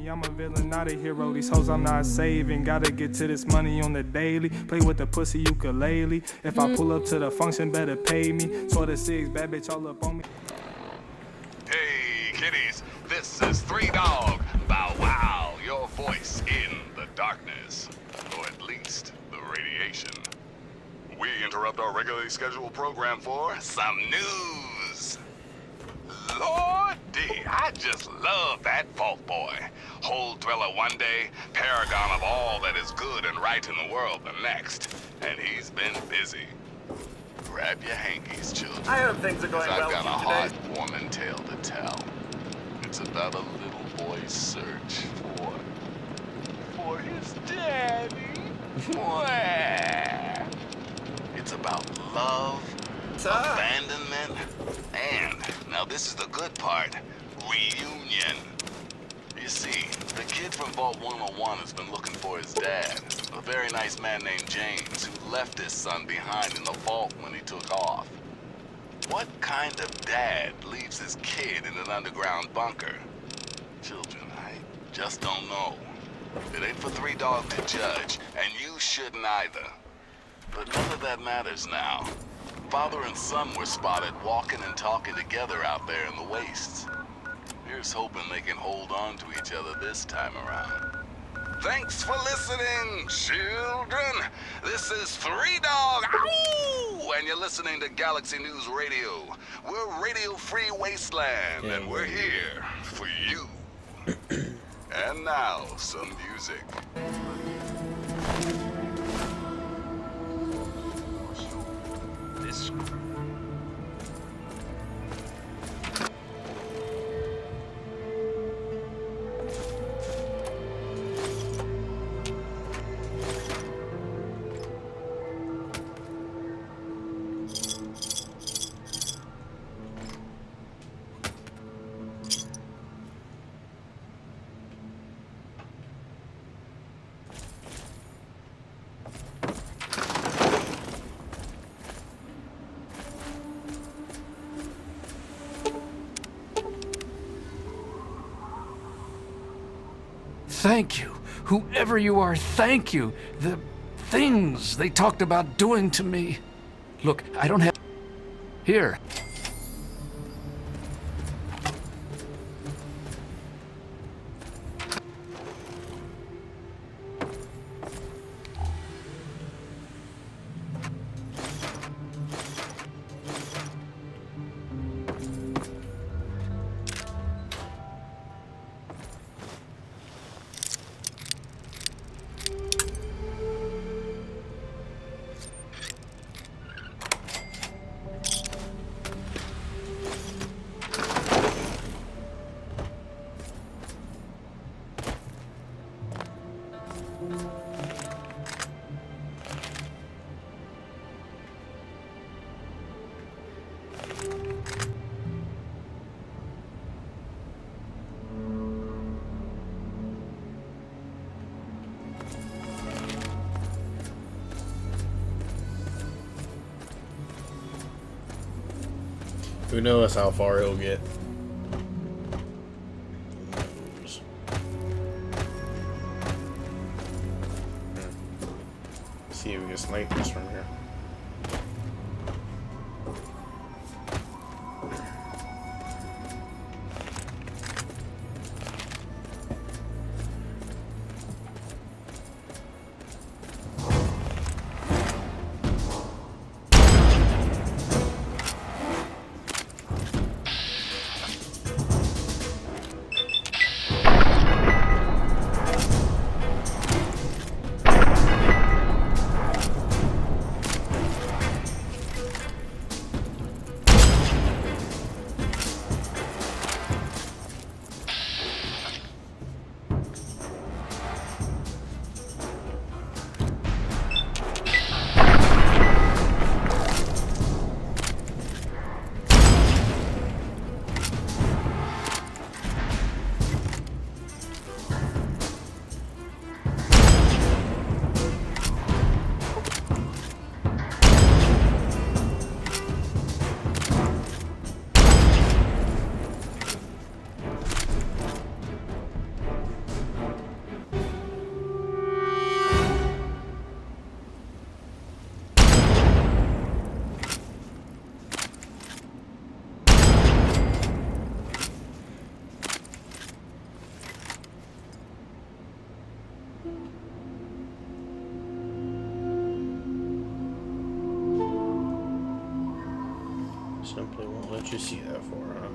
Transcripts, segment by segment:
I'm a villain, not a hero. These hoes I'm not saving. Gotta get to this money on the daily. Play with the pussy ukulele. If I pull up to the function, better pay me. Sort of six, bad bitch all up on me. Hey, kiddies, this is Three Dog. Bow wow, your voice in the darkness. Or at least the radiation. We interrupt our regularly scheduled program for some news. Lordy, I just love that Vault Boy. Hole dweller one day, paragon of all that is good and right in the world the next. And he's been busy. Grab your hankies, children. I hope things are going well I've got a today. heartwarming tale to tell. It's about a little boy's search for his daddy. It's about love, abandonment, and, now this is the good part, reunion. You see, the kid from Vault 101 has been looking for his dad, a very nice man named James, who left his son behind in the vault when he took off. What kind of dad leaves his kid in an underground bunker? Children, I just don't know. It ain't for Three Dog to judge, and you shouldn't either. But none of that matters now. Father and son were spotted walking and talking together out there in the wastes. Here's hoping they can hold on to each other this time around. Thanks for listening, children. This is Three Dog, ow! And you're listening to Galaxy News Radio. We're Radio Free Wasteland, and we're here for you. And now, some music. This. Thank you. Whoever you are, thank you. The things they talked about doing to me. Look, I don't have... Here. Who knows how far he'll get. See if we can snipe this from here. let you see that for, huh?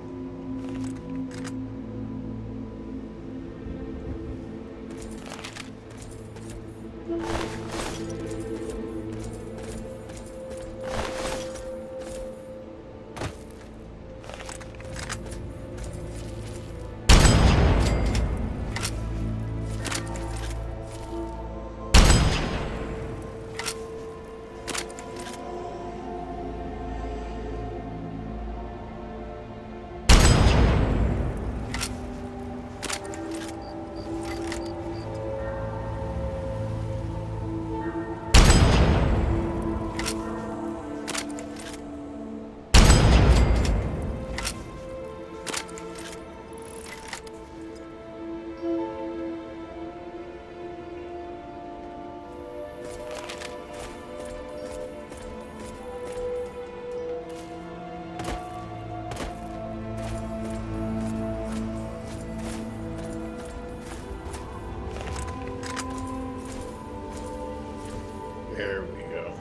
There we go.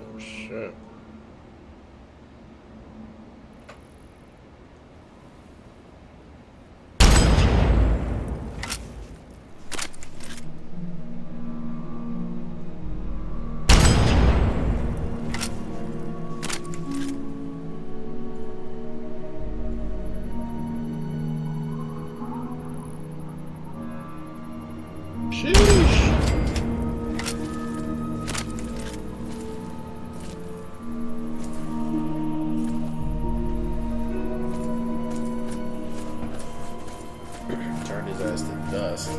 Oh shit. Sheesh. Turned his ass to dust.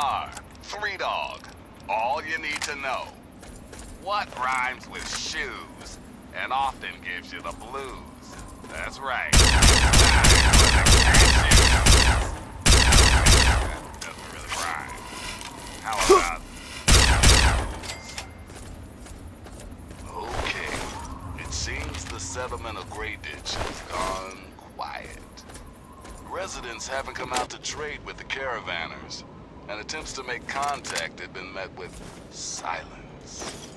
are. 3 Dog. All you need to know. What rhymes with shoes and often gives you the blues? That's right. Doesn't really rhyme. How about... Okay. It seems the settlement of Grey Ditch has gone quiet. Residents haven't come out to trade with the caravanners, and attempts to make contact have been met with silence.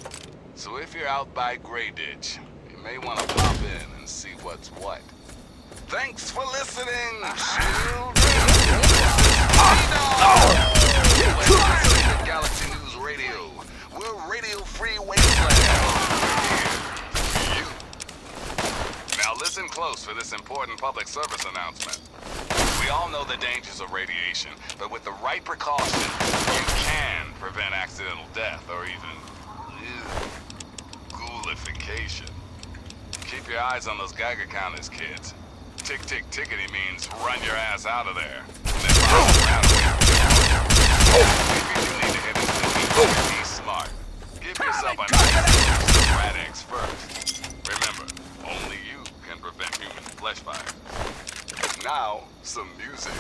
So if you're out by Grey Ditch, you may want to pop in and see what's what. Thanks for listening, children! Galaxy News Radio. We're Radio Free Wasteland. You. Now listen close for this important public service announcement. We all know the dangers of radiation, but with the right precaution, you can prevent accidental death or even ghoulification. Keep your eyes on those Geiger counters, kids. Tick, tick, tickety means run your ass out of there. And then follow around maybe you need to hit into the heat. Be smart. Give yourself a nice Rad-X first. Remember, only you can prevent human flesh fire. Now, some music.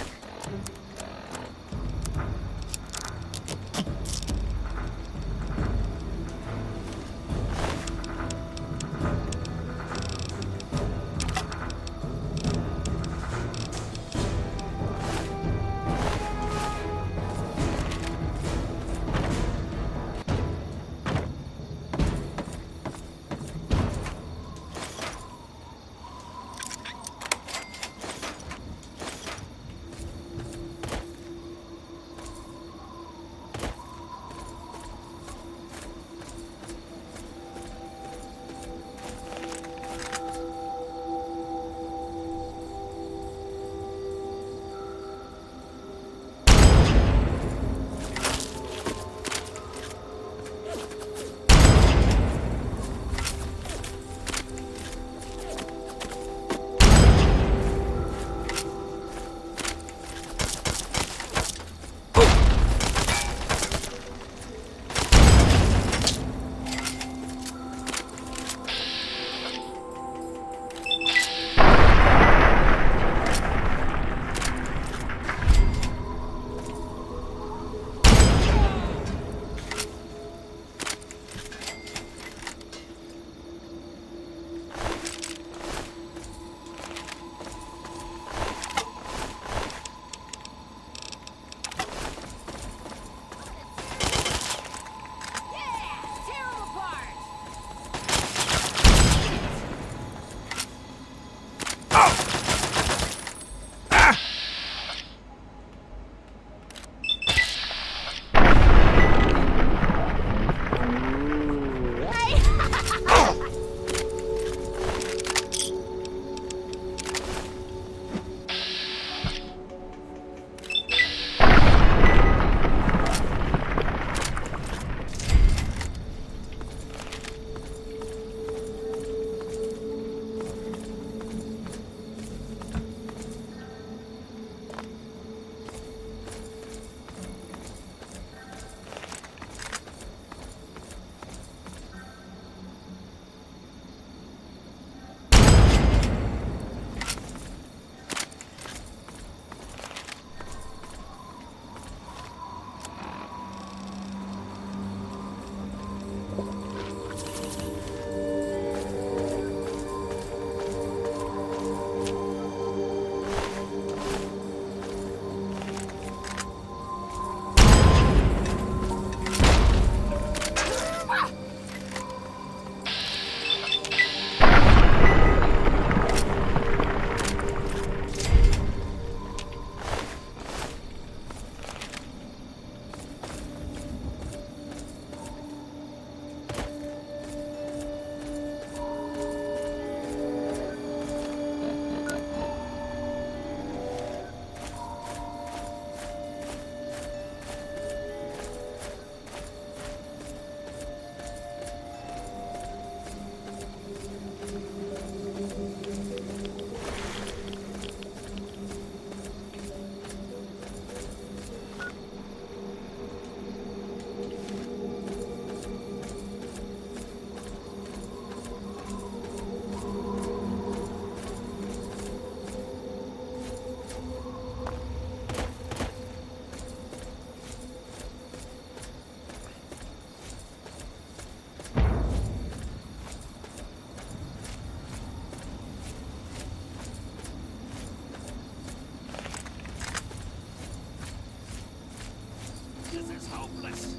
This is hopeless.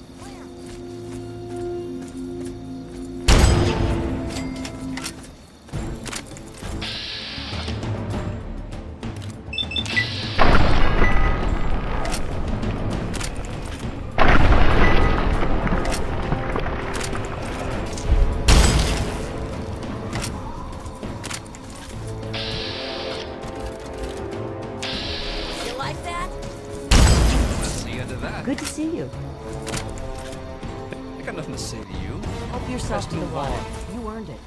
You like that? That's the end of that. Good to see you. I got nothing to say to you. Help yourself Best to the move water. on. You earned it.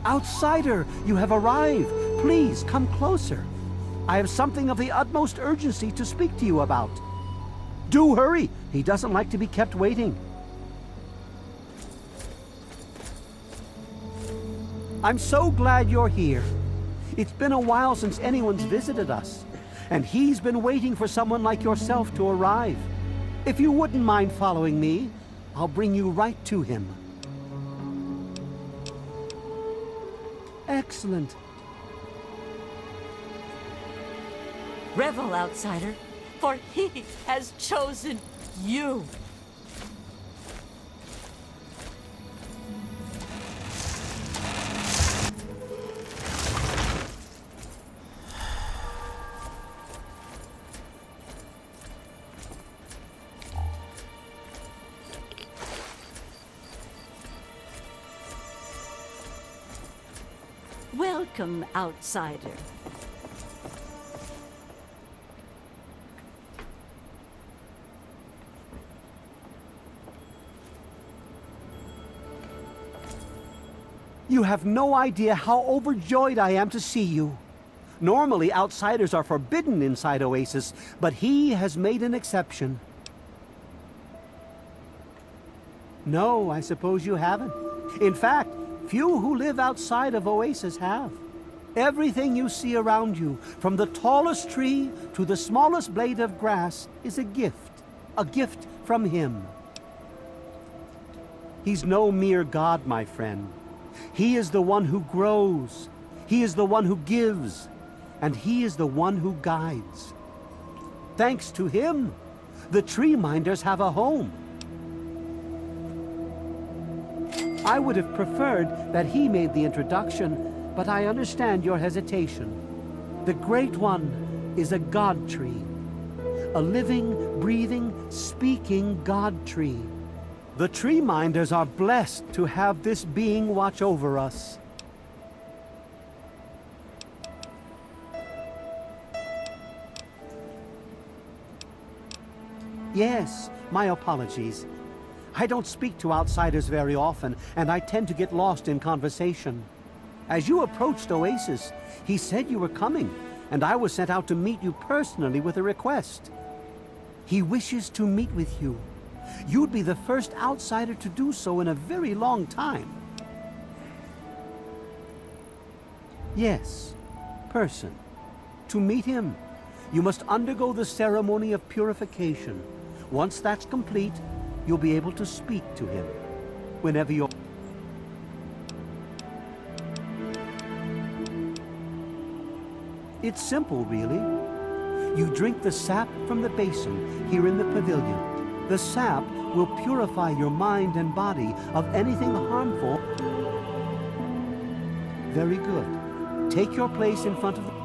Outsider, you have arrived. Please, come closer. I have something of the utmost urgency to speak to you about. Do hurry. He doesn't like to be kept waiting. I'm so glad you're here. It's been a while since anyone's visited us, and he's been waiting for someone like yourself to arrive. If you wouldn't mind following me, I'll bring you right to him. Excellent. Revel, outsider, for he has chosen you. Welcome, outsider. You have no idea how overjoyed I am to see you. Normally, outsiders are forbidden inside Oasis, but he has made an exception. No, I suppose you haven't. In fact, few who live outside of Oasis have. Everything you see around you, from the tallest tree to the smallest blade of grass, is a gift from him. He's no mere god, my friend. He is the one who grows. He is the one who gives. And he is the one who guides. Thanks to him, the tree minders have a home. I would have preferred that he made the introduction, but I understand your hesitation. The Great One is a god tree. A living, breathing, speaking god tree. The tree minders are blessed to have this being watch over us. Yes, my apologies. I don't speak to outsiders very often, and I tend to get lost in conversation. As you approached Oasis, he said you were coming, and I was sent out to meet you personally with a request. He wishes to meet with you. You'd be the first outsider to do so in a very long time. Yes, person. To meet him, you must undergo the ceremony of purification. Once that's complete, you'll be able to speak to him whenever you're... It's simple, really. You drink the sap from the basin here in the pavilion. The sap will purify your mind and body of anything harmful. Very good. Take your place in front of the...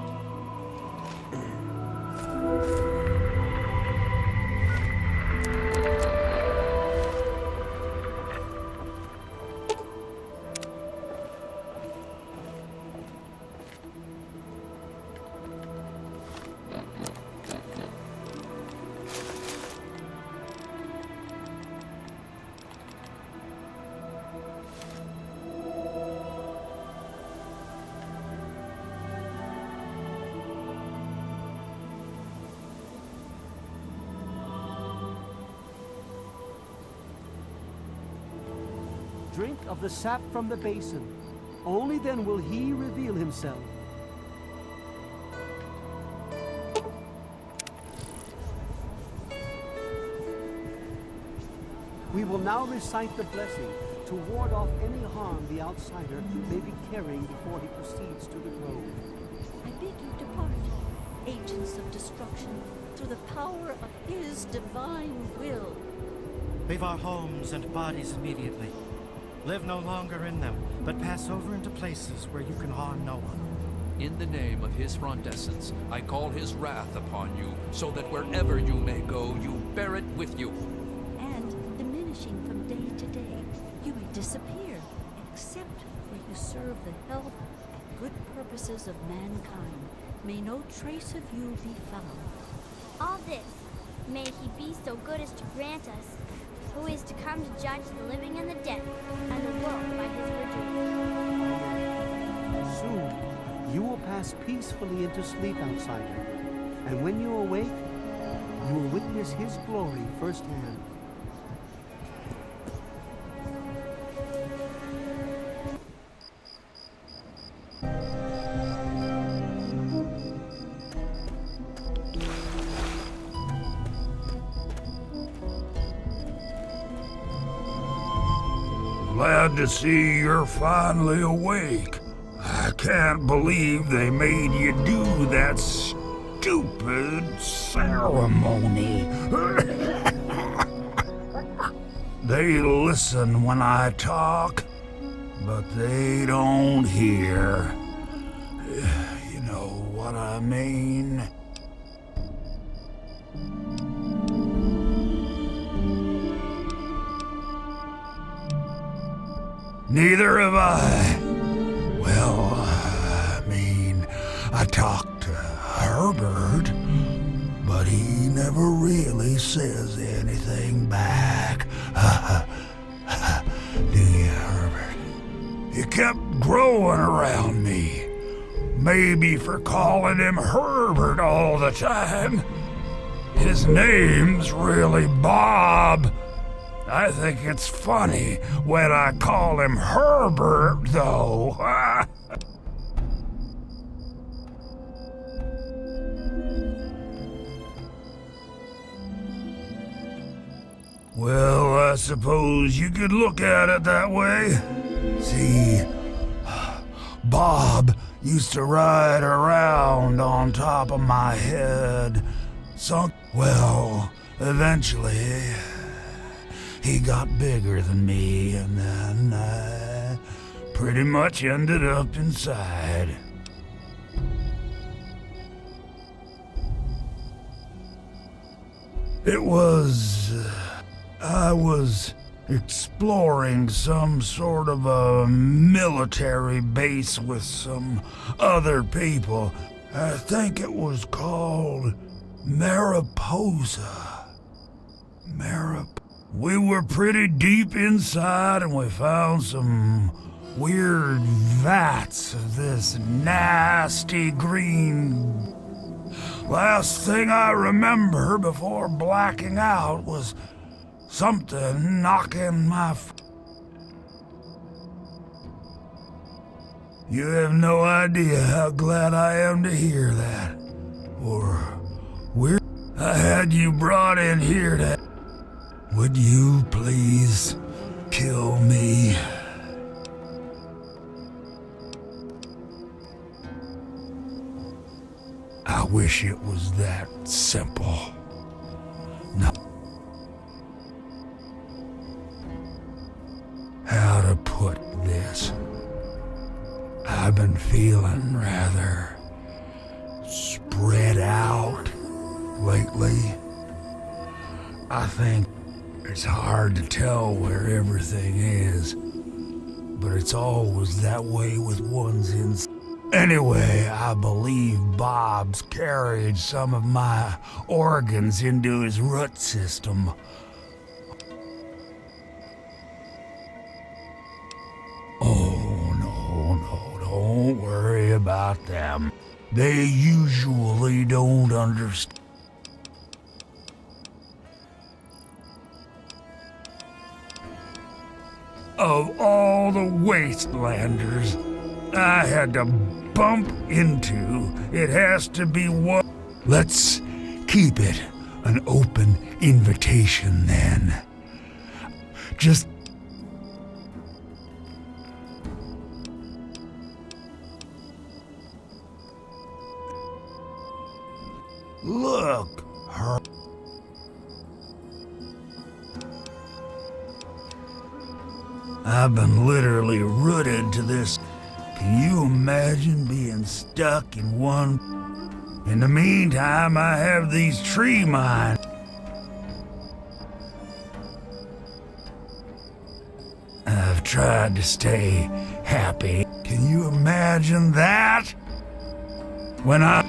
Drink of the sap from the basin. Only then will he reveal himself. We will now recite the blessing to ward off any harm the outsider may be carrying before he proceeds to the grove. I bid you depart, agents of destruction, through the power of his divine will. Leave our homes and bodies immediately. Live no longer in them, but pass over into places where you can harm no one. In the name of his frondescence, I call his wrath upon you, so that wherever you may go, you bear it with you. And diminishing from day to day, you may disappear, except where you serve the health and good purposes of mankind. May no trace of you be found. All this, may he be so good as to grant us, who is to come to judge the living and the dead, and the world by his virtue. Soon, you will pass peacefully into sleep, outsider. And when you awake, you will witness his glory firsthand. Glad to see you're finally awake. I can't believe they made you do that stupid ceremony. They listen when I talk, but they don't hear. You know what I mean? Neither have I. Well, I mean, I talked to Herbert, but he never really says anything back. Do you, Herbert? He kept growing around me. Maybe for calling him Herbert all the time. His name's really Bob. I think it's funny when I call him Herbert, though. Well, I suppose you could look at it that way. See, Bob used to ride around on top of my head. Well, eventually, he got bigger than me, and then I pretty much ended up inside. I was exploring some sort of a military base with some other people. I think it was called Mariposa. We were pretty deep inside and we found some weird vats of this nasty green. Last thing I remember before blacking out was something knocking my You have no idea how glad I am to hear that. Or I had you brought in here to... Would you please kill me? I wish it was that simple. No. How to put this? I've been feeling rather spread out lately. I think it's hard to tell where everything is, but it's always that way with one's inside. Anyway, I believe Bob's carried some of my organs into his root system. Oh, no, don't worry about them. They usually don't understand. Of all the wastelanders I had to bump into, it has to be one. Let's keep it an open invitation then. Just look, her. I've been literally rooted to this. Can you imagine being stuck in one? In the meantime, I have these tree mines. I've tried to stay happy. Can you imagine that? When I'm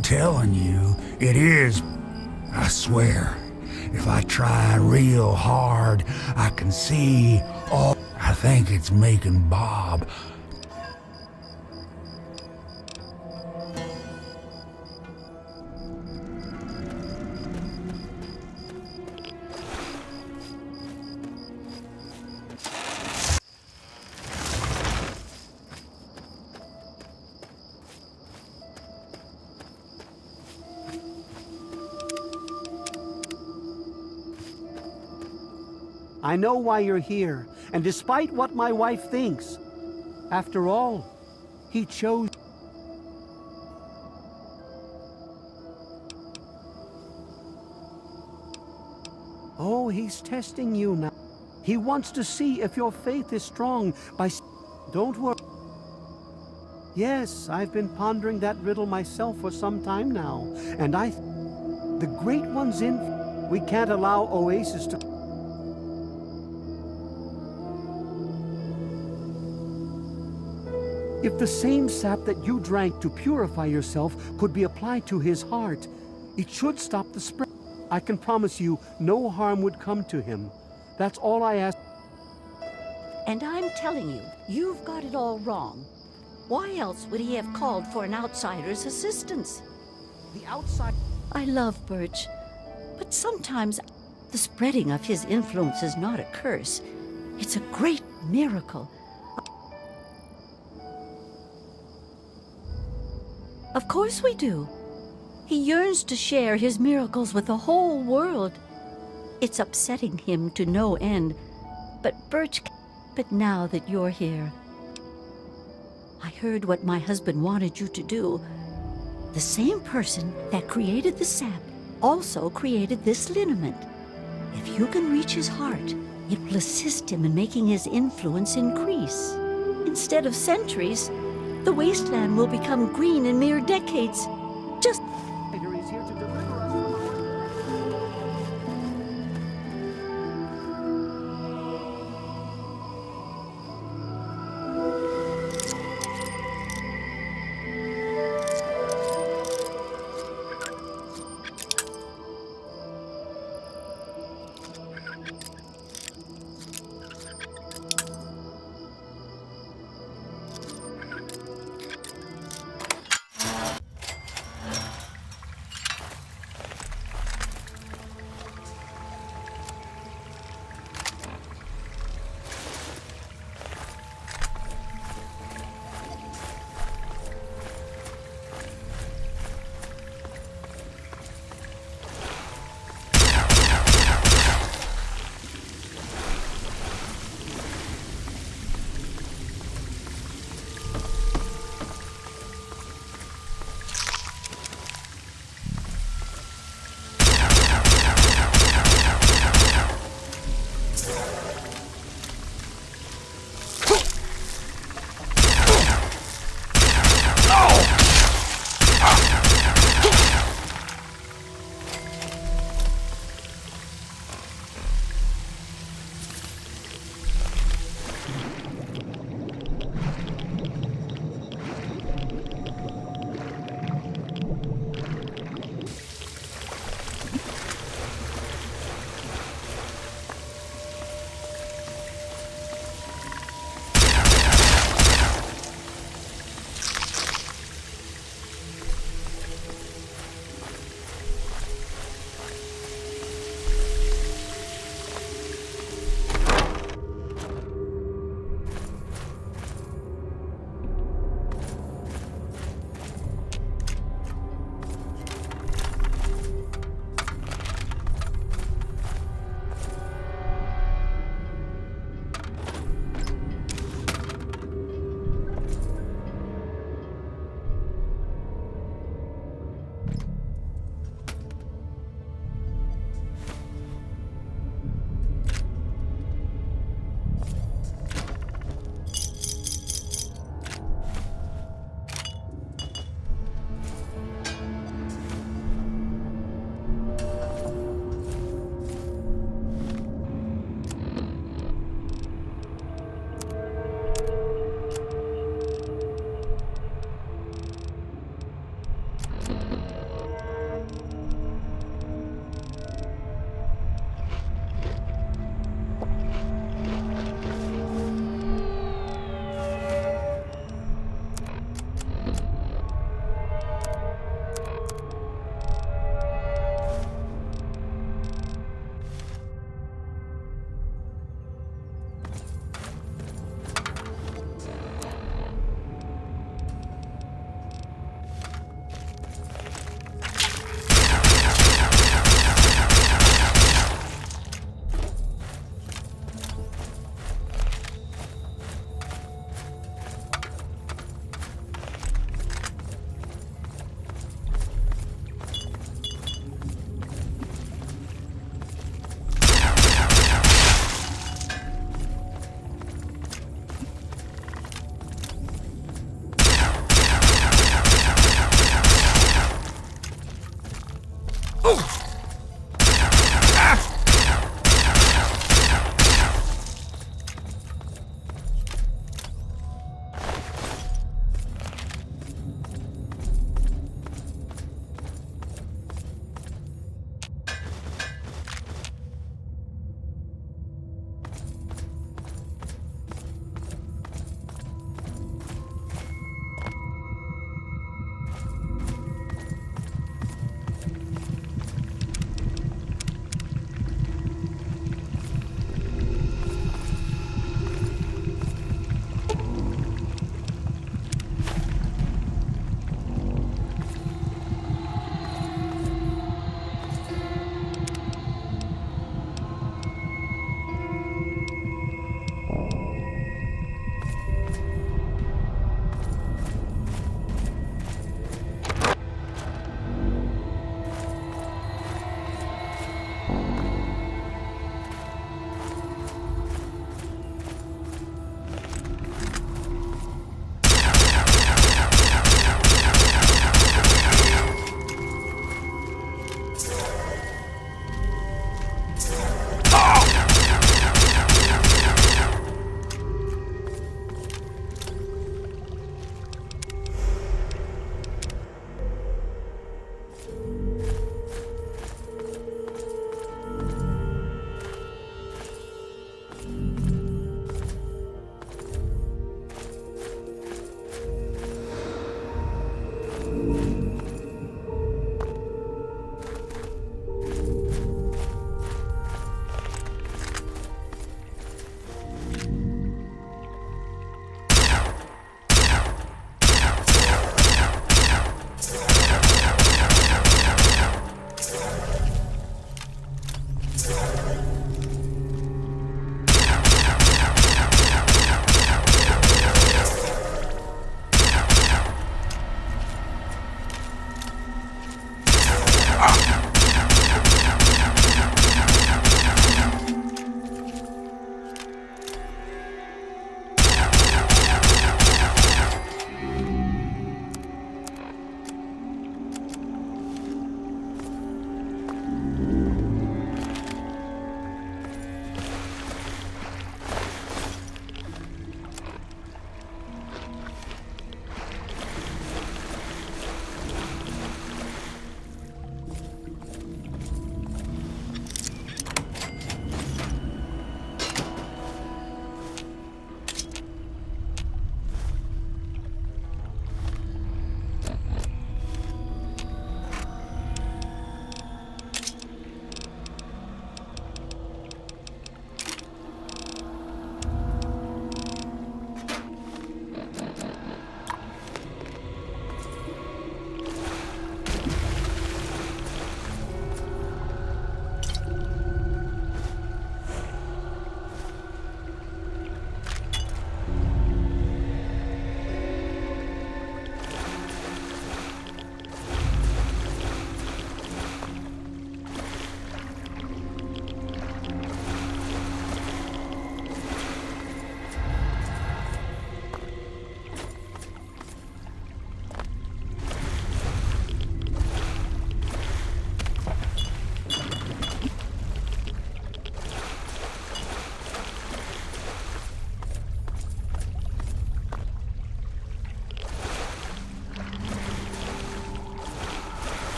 telling you, it is. I swear, if I try real hard, I can see all. I think it's making Bob. I know why you're here, and despite what my wife thinks, after all, he chose. Oh, he's testing you now. He wants to see if your faith is strong by... Don't worry. Yes, I've been pondering that riddle myself for some time now, and the Great One's in... We can't allow OASIS to... If the same sap that you drank to purify yourself could be applied to his heart, it should stop the spread. I can promise you no harm would come to him. That's all I ask. And I'm telling you, you've got it all wrong. Why else would he have called for an outsider's assistance? The outside... I love Birch, but sometimes the spreading of his influence is not a curse. It's a great miracle. Of course we do. He yearns to share his miracles with the whole world. It's upsetting him to no end, but But now that you're here, I heard what my husband wanted you to do. The same person that created the sap also created this liniment. If you can reach his heart, it will assist him in making his influence increase. Instead of centuries, the wasteland will become green in mere decades. Just He's here to deliver us from our...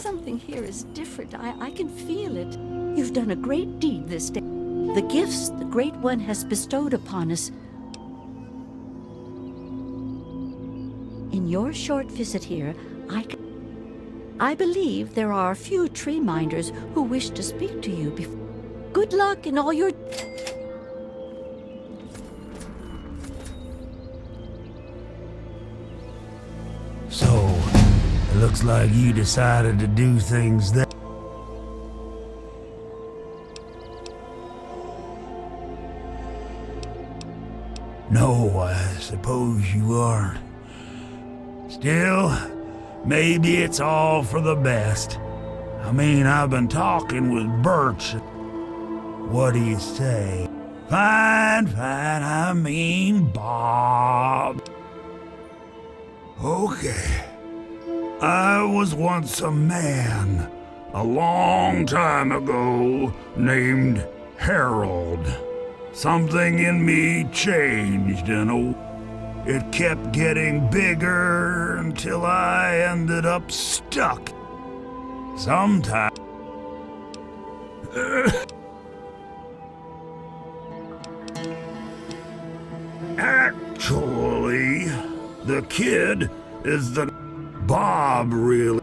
Something here is different. I can feel it. You've done a great deed this day. The gifts the Great One has bestowed upon us. In your short visit here, I believe there are a few tree minders who wish to speak to you before. Good luck in all your... So, it looks like you decided to do things that... No, I suppose you aren't. Still, maybe it's all for the best. I mean, I've been talking with Birch. What do you say? Fine, I mean Bob. Okay. I was once a man, a long time ago, named Harold. Something in me changed and it kept getting bigger until I ended up stuck. Sometimes... Actually, the kid is the... Bob, really.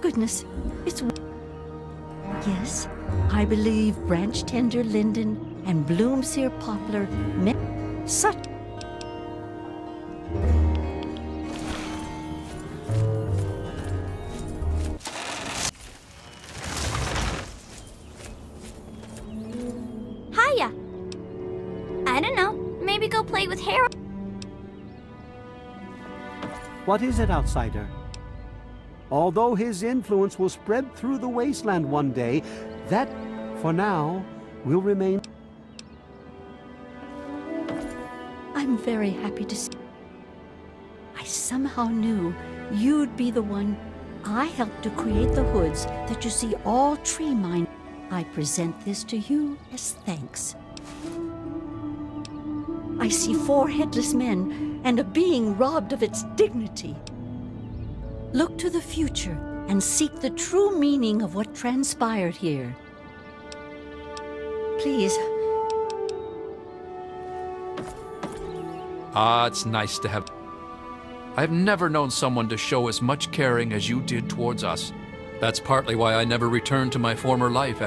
Goodness, it's... Yes, I believe branch tender linden and bloomseer poplar met such... Hiya! I don't know. Maybe go play with Harold. What is it, outsider? Although his influence will spread through the wasteland one day, that, for now, will remain... I'm very happy to see... I somehow knew you'd be the one. I helped to create the hoods that you see all tree mine. I present this to you as thanks. I see 4 headless men and a being robbed of its dignity. Look to the future and seek the true meaning of what transpired here. Please. It's nice to have... I've never known someone to show as much caring as you did towards us. That's partly why I never returned to my former life.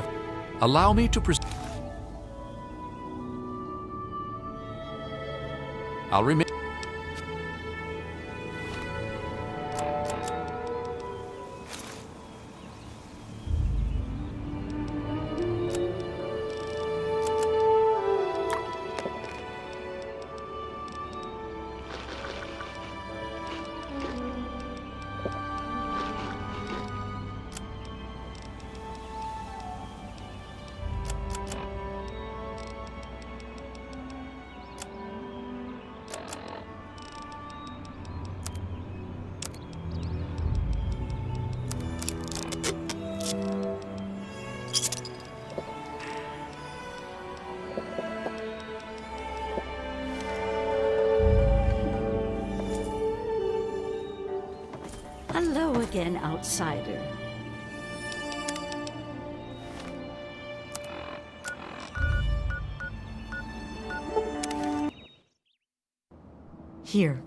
Allow me to I'll remain... Hello again, outsider. Here,